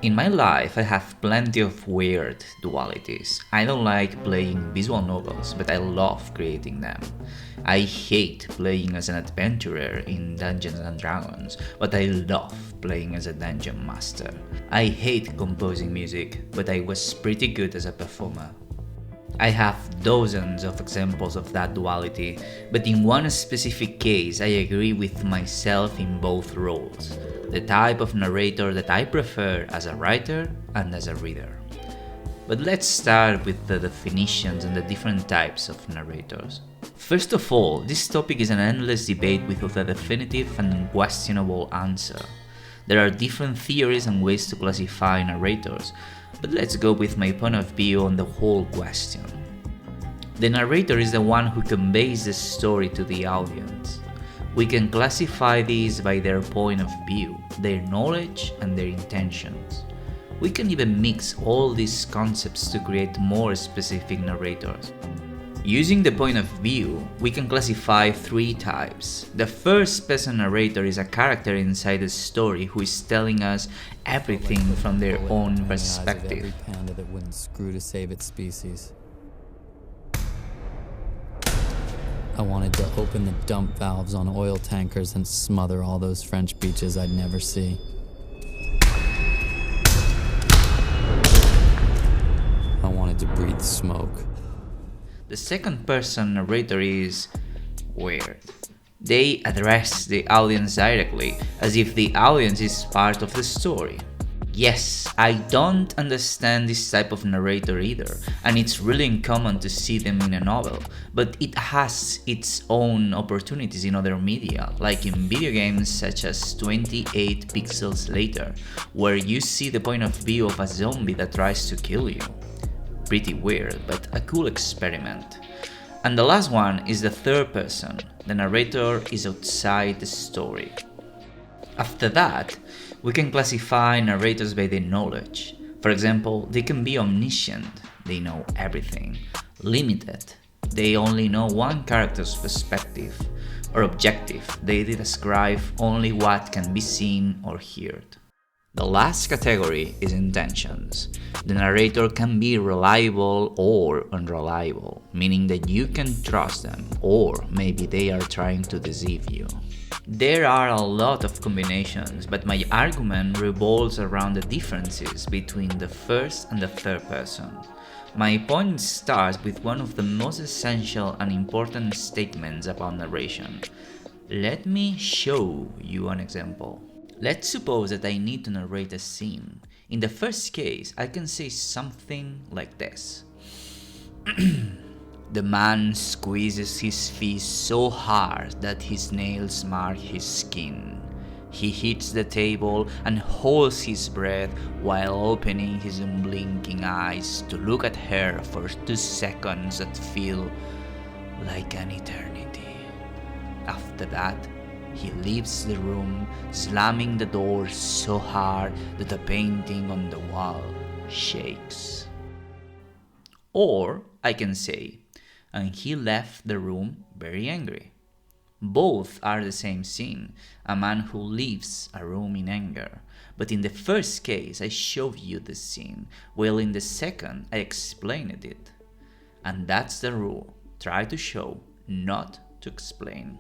In my life, I have plenty of weird dualities. I don't like playing visual novels, but I love creating them. I hate playing as an adventurer in Dungeons and Dragons, but I love playing as a dungeon master. I hate composing music, but I was pretty good as a performer. I have dozens of examples of that duality, but in one specific case I agree with myself in both roles, the type of narrator that I prefer as a writer and as a reader. But let's start with the definitions and the different types of narrators. First of all, this topic is an endless debate without a definitive and unquestionable answer. There are different theories and ways to classify narrators, but let's go with my point of view on the whole question. The narrator is the one who conveys the story to the audience. We can classify these by their point of view, their knowledge, and their intentions. We can even mix all these concepts to create more specific narrators. Using the point of view, we can classify three types. The first person narrator is a character inside the story who is telling us everything from their own perspective. Every panda that wouldn't screw to save its species. I wanted to open the dump valves on oil tankers and smother all those French beaches I'd never see. I wanted to breathe smoke. The second person narrator is weird. They address the audience directly, as if the audience is part of the story. Yes, I don't understand this type of narrator either, and it's really uncommon to see them in a novel, but it has its own opportunities in other media, like in video games such as 28 Pixels Later, where you see the point of view of a zombie that tries to kill you. Pretty weird, but a cool experiment. And the last one is the third person. The narrator is outside the story. After that, we can classify narrators by their knowledge. For example, they can be omniscient, they know everything. Limited, they only know one character's perspective. Or objective, they describe only what can be seen or heard. The last category is intentions. The narrator can be reliable or unreliable, meaning that you can trust them, or maybe they are trying to deceive you. There are a lot of combinations, but my argument revolves around the differences between the first and the third person. My point starts with one of the most essential and important statements about narration. Let me show you an example. Let's suppose that I need to narrate a scene. In the first case, I can say something like this. The man squeezes his fist so hard that his nails mark his skin. He hits the table and holds his breath while opening his unblinking eyes to look at her for 2 seconds that feel like an eternity. After that, he leaves the room, slamming the door so hard that the painting on the wall shakes. Or I can say, and he left the room very angry. Both are the same scene, a man who leaves a room in anger. But in the first case, I showed you the scene, while in the second, I explained it. And that's the rule. Try to show, not to explain.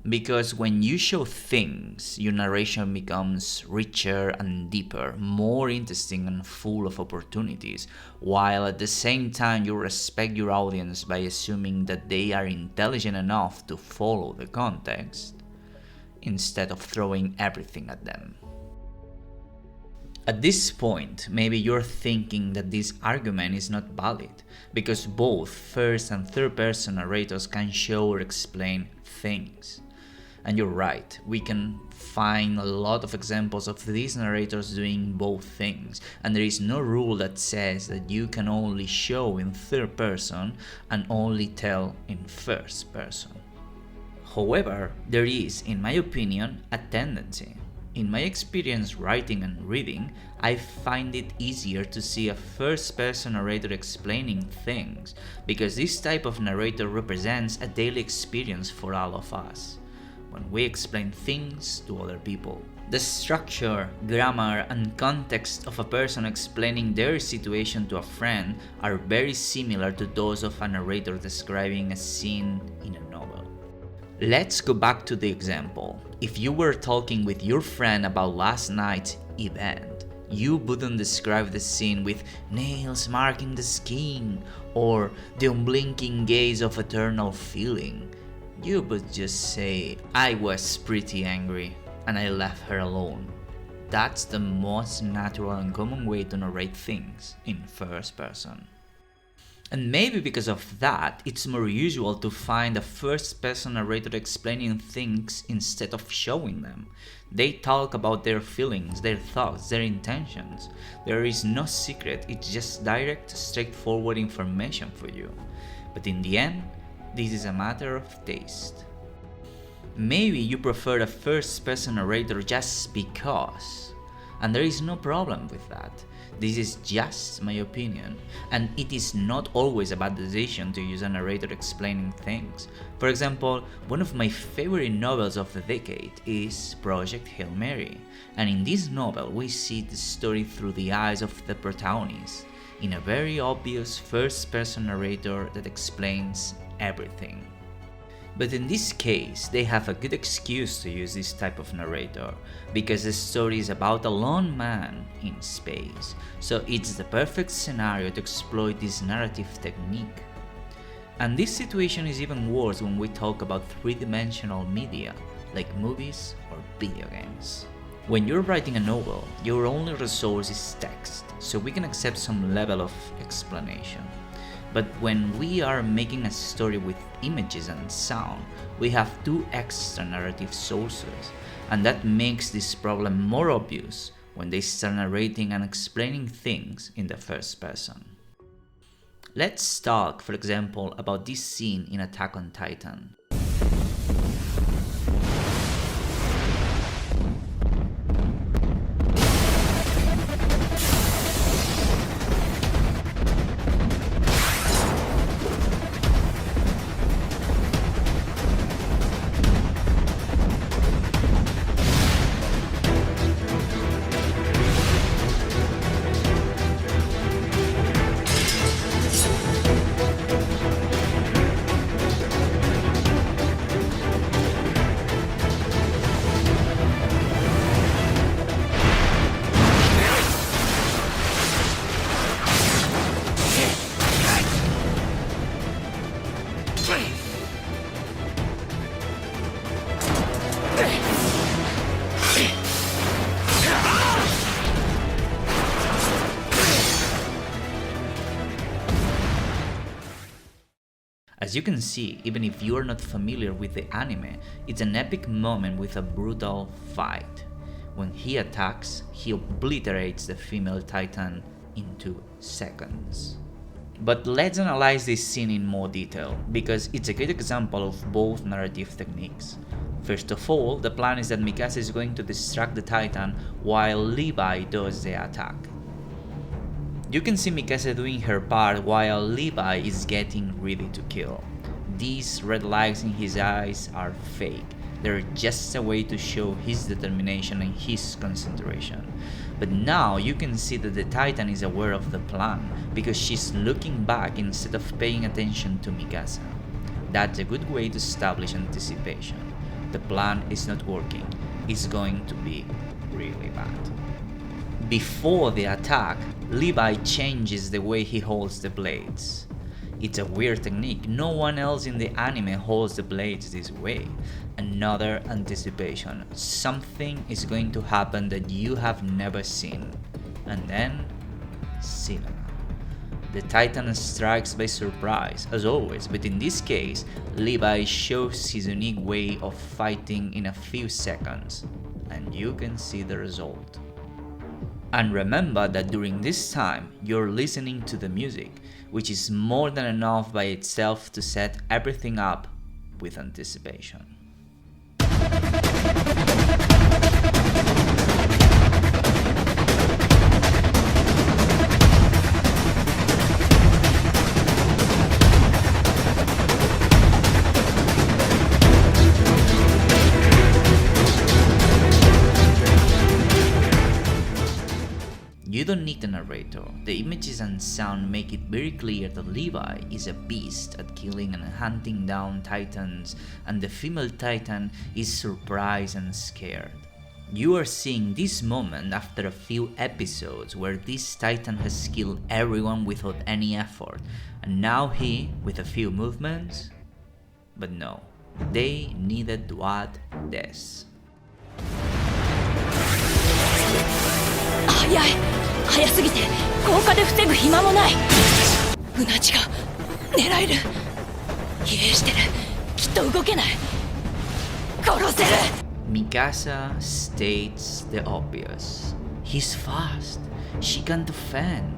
Because when you show things, your narration becomes richer and deeper, more interesting and full of opportunities, while at the same time you respect your audience by assuming that they are intelligent enough to follow the context, instead of throwing everything at them. At this point, maybe you're thinking that this argument is not valid, because both first and third person narrators can show or explain things. And you're right, we can find a lot of examples of these narrators doing both things, and there is no rule that says that you can only show in third person and only tell in first person. However, there is, in my opinion, a tendency. In my experience writing and reading, I find it easier to see a first-person narrator explaining things, because this type of narrator represents a daily experience for all of us. when we explain things to other people. The structure, grammar, and context of a person explaining their situation to a friend are very similar to those of a narrator describing a scene in a novel. Let's go back to the example. If you were talking with your friend about last night's event, you wouldn't describe the scene with nails marking the skin or the unblinking gaze of eternal feeling. You would just say, "I was pretty angry and I left her alone." That's the most natural and common way to narrate things in first person. And maybe because of that, it's more usual to find a first-person narrator explaining things instead of showing them. They talk about their feelings, their thoughts, their intentions. There is no secret, it's just direct, straightforward information for you. But in the end, this is a matter of taste. Maybe you prefer a first-person narrator just because, and there is no problem with that. This is just my opinion, and it is not always a bad decision to use a narrator explaining things. For example, one of my favorite novels of the decade is Project Hail Mary, and in this novel we see the story through the eyes of the protagonist, in a very obvious first-person narrator that explains everything. But in this case, they have a good excuse to use this type of narrator, because the story is about a lone man in space, so it's the perfect scenario to exploit this narrative technique. And this situation is even worse when we talk about three-dimensional media, like movies or video games. When you're writing a novel, your only resource is text, so we can accept some level of explanation. But when we are making a story with images and sound, we have two extra narrative sources, and that makes this problem more obvious when they start narrating and explaining things in the first person. Let's talk, for example, about this scene in Attack on Titan. As you can see, even if you are not familiar with the anime, it's an epic moment with a brutal fight. When he attacks, he obliterates the female Titan in 2 seconds. But let's analyze this scene in more detail, because it's a great example of both narrative techniques. First of all, the plan is that Mikasa is going to distract the Titan while Levi does the attack. You can see Mikasa doing her part while Levi is getting ready to kill. These red lights in his eyes are fake. They're just a way to show his determination and his concentration. But now you can see that the Titan is aware of the plan, because she's looking back instead of paying attention to Mikasa. That's a good way to establish anticipation. The plan is not working. It's going to be really bad. Before the attack, Levi changes the way he holds the blades. It's a weird technique, no one else in the anime holds the blades this way. Another anticipation, something is going to happen that you have never seen. And then, cinema. The Titan strikes by surprise, as always, but in this case, Levi shows his unique way of fighting in a few seconds, and you can see the result. And remember that during this time, you're listening to the music, which is more than enough by itself to set everything up with anticipation. You don't need a narrator. The images and sound make it very clear that Levi is a beast at killing and hunting down titans, and the female titan is surprised and scared. You are seeing this moment after a few episodes where this titan has killed everyone without any effort, and now he, with a few movements. But no, they needed to add this. 早い、早すぎて効果で防ぐ暇もない。うなじが狙える。疲弊してる。きっと動けない。殺せる。 Mikasa states the obvious. He's fast. She can defend.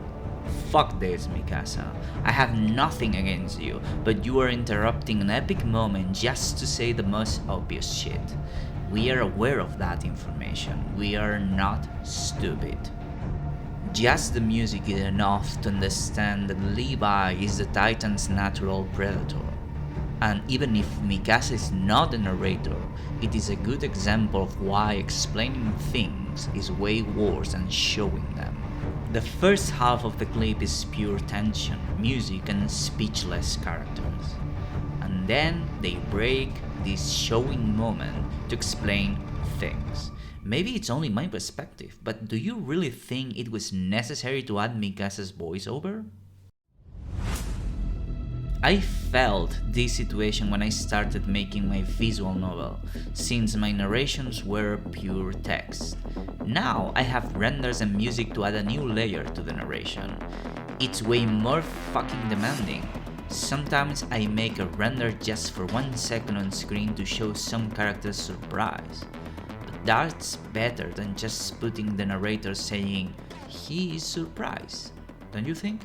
Fuck this, Mikasa. I have nothing against you, but you are interrupting an epic moment just to say the most obvious shit. We are aware of that information. We are not stupid. Just the music is enough to understand that Levi is the Titan's natural predator. And even if Mikasa is not a narrator, it is a good example of why explaining things is way worse than showing them. The first half of the clip is pure tension, music, and speechless characters. And then they break this showing moment to explain things. Maybe it's only my perspective, but do you really think it was necessary to add Mikasa's voiceover? I felt this situation when I started making my visual novel, since my narrations were pure text. Now I have renders and music to add a new layer to the narration. It's way more fucking demanding. Sometimes I make a render just for 1 second on screen to show some character's surprise. But that's better than just putting the narrator saying, he is surprised, don't you think?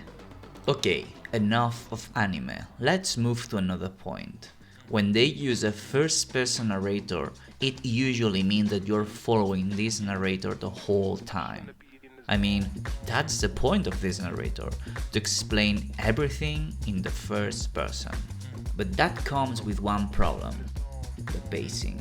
Okay, enough of anime. Let's move to another point. When they use a first-person narrator, it usually means that you're following this narrator the whole time. I mean, that's the point of this narrator, to explain everything in the first person. But that comes with one problem: the pacing.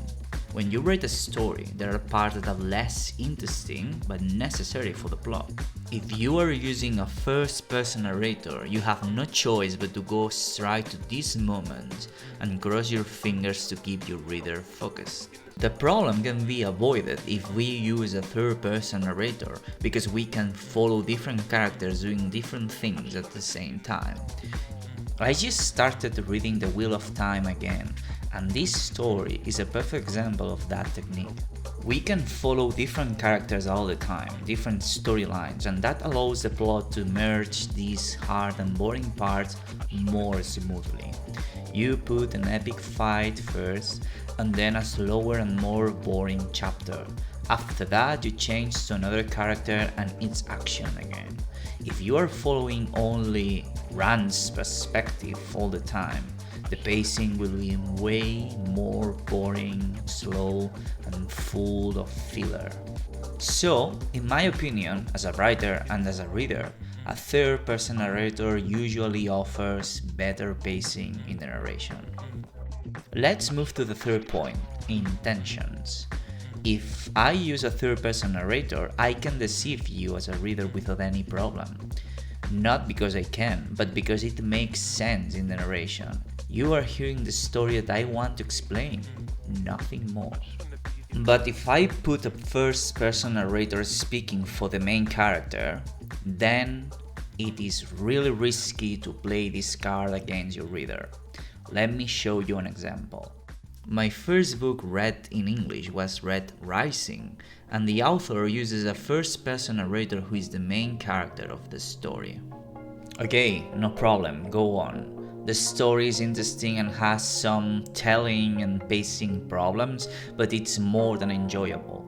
When you write a story, there are parts that are less interesting but necessary for the plot. If you are using a first-person narrator, you have no choice but to go straight to this moment and cross your fingers to keep your reader focused. The problem can be avoided if we use a third-person narrator, because we can follow different characters doing different things at the same time. I just started reading The Wheel of Time again, and this story is a perfect example of that technique. We can follow different characters all the time, different storylines, and that allows the plot to merge these hard and boring parts more smoothly. You put an epic fight first, and then a slower and more boring chapter. After that, you change to another character and it's action again. If you are following only Rand's perspective all the time, the pacing will be way more boring, slow, and full of filler. So, in my opinion, as a writer and as a reader, a third-person narrator usually offers better pacing in the narration. Let's move to the third point, intentions. If I use a third-person narrator, I can deceive you as a reader without any problem. Not because I can, but because it makes sense in the narration. You are hearing the story that I want to explain, nothing more. But if I put a first-person narrator speaking for the main character, then it is really risky to play this card against your reader. Let me show you an example. My first book read in English was Red Rising, and the author uses a first-person narrator who is the main character of the story. Okay, no problem, go on. The story is interesting and has some telling and pacing problems, but it's more than enjoyable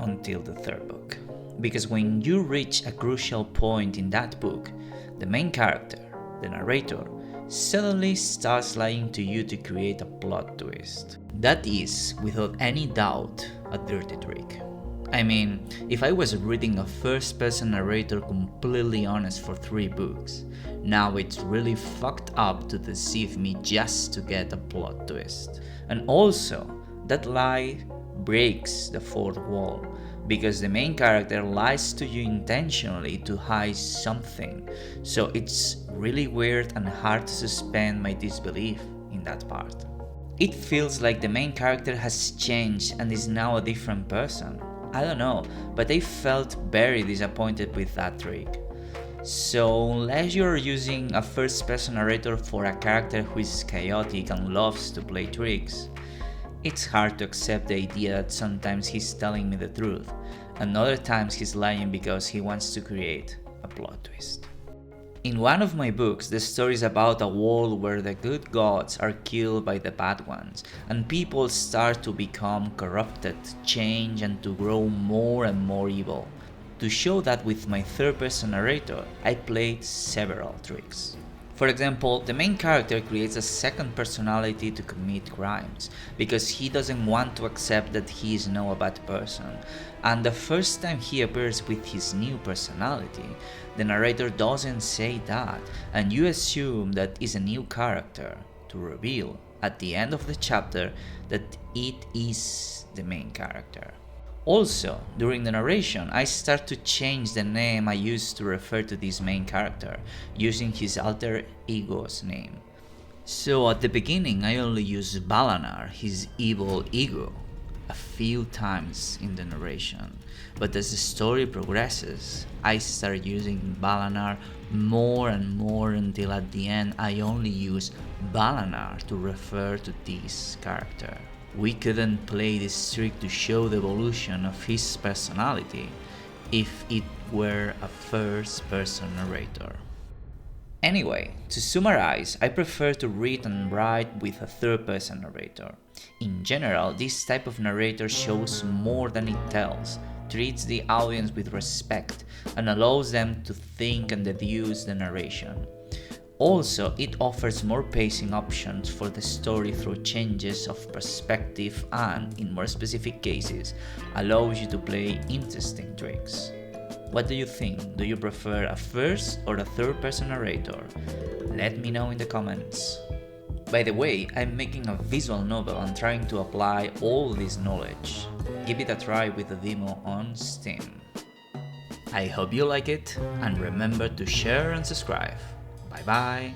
until the third book. Because when you reach a crucial point in that book, the main character, the narrator, suddenly starts lying to you to create a plot twist. That is, without any doubt, a dirty trick. I mean, if I was reading a first-person narrator completely honest for 3 books, now it's really fucked up to deceive me just to get a plot twist. And also, that lie breaks the fourth wall. because the main character lies to you intentionally to hide something, so it's really weird and hard to suspend my disbelief in that part. It feels like the main character has changed and is now a different person. I don't know, but I felt very disappointed with that trick. So unless you're using a first-person narrator for a character who is chaotic and loves to play tricks, it's hard to accept the idea that sometimes he's telling me the truth, and other times he's lying because he wants to create a plot twist. In one of my books, the story is about a world where the good gods are killed by the bad ones, and people start to become corrupted, change, and to grow more and more evil. To show that with my third-person narrator, I played several tricks. For example, the main character creates a second personality to commit crimes, because he doesn't want to accept that he is now a bad person, and the first time he appears with his new personality, the narrator doesn't say that, and you assume that is a new character, to reveal, at the end of the chapter, that it is the main character. Also, during the narration, I start to change the name I used to refer to this main character, using his alter ego's name. So at the beginning I only use Balanar, his evil ego, a few times in the narration, but as the story progresses, I start using Balanar more and more until at the end I only use Balanar to refer to this character. We couldn't play this trick to show the evolution of his personality if it were a first-person narrator. Anyway, to summarize, I prefer to read and write with a third-person narrator. In general, this type of narrator shows more than it tells, treats the audience with respect, and allows them to think and deduce the narration. Also, it offers more pacing options for the story through changes of perspective and, in more specific cases, allows you to play interesting tricks. What do you think? Do you prefer a first or a third-person narrator? Let me know in the comments. By the way, I'm making a visual novel and trying to apply all this knowledge. Give it a try with the demo on Steam. I hope you like it, and remember to share and subscribe. Bye bye.